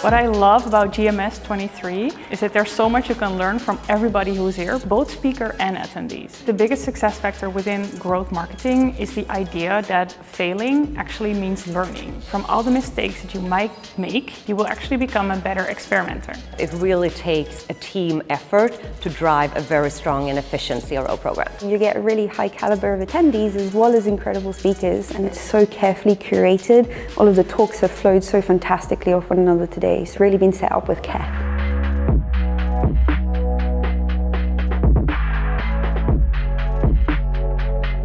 What I love about GMS 23 is that there's so much you can learn from everybody who's here, both speaker and attendees. The biggest success factor within growth marketing is the idea that failing actually means learning. From all the mistakes that you might make, you will actually become a better experimenter. It really takes a team effort to drive a very strong and efficient CRO program. You get a really high caliber of attendees as well as incredible speakers, and it's so carefully curated. All of the talks have flowed so fantastically off one another today. It's really been set up with care.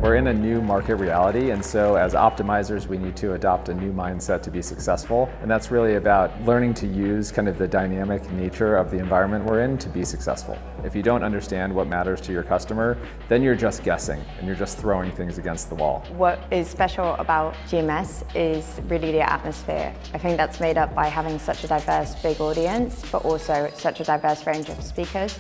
We're in a new market reality, and so as optimizers we need to adopt a new mindset to be successful, and that's really about learning to use kind of the dynamic nature of the environment we're in to be successful. If you don't understand what matters to your customer, then you're just guessing and you're just throwing things against the wall. What is special about GMS is really the atmosphere. I think that's made up by having such a diverse big audience, but also such a diverse range of speakers.